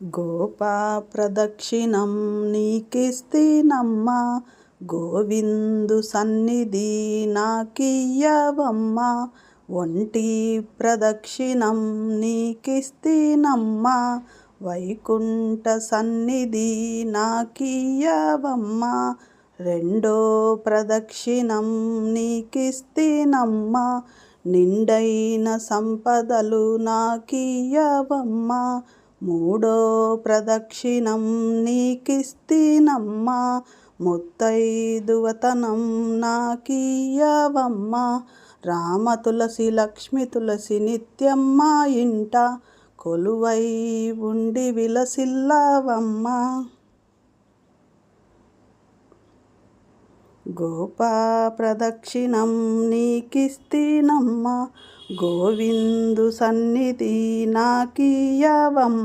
గోపా ప్రదక్షిణం నీకిస్తేనమ్మా, గోవిందు సన్నిధి నాకియ్యవమ్మా. ఒంటి ప్రదక్షిణం నీకిస్తేనమ్మా, వైకుంఠ సన్నిధి నాకియ్యవమ్మా. రెండో ప్రదక్షిణం నీకిస్తేనమ్మా, నిండైన సంపదలు నాకియ్యవమ్మా. మూడో ప్రదక్షిణం నీకిస్తేనమ్మా, ముత్తైదువతనం నాకియ్యవమ్మా. రామ తులసి లక్ష్మి తులసి నిత్యమ్మ ఇంట కొలువై ఉండి విలసిల్లవమ్మా. గోపా ప్రదక్షిణం నీకిస్తేనమ్మా, గోవిందు సన్నిధి నాకియ్యవమ్మా.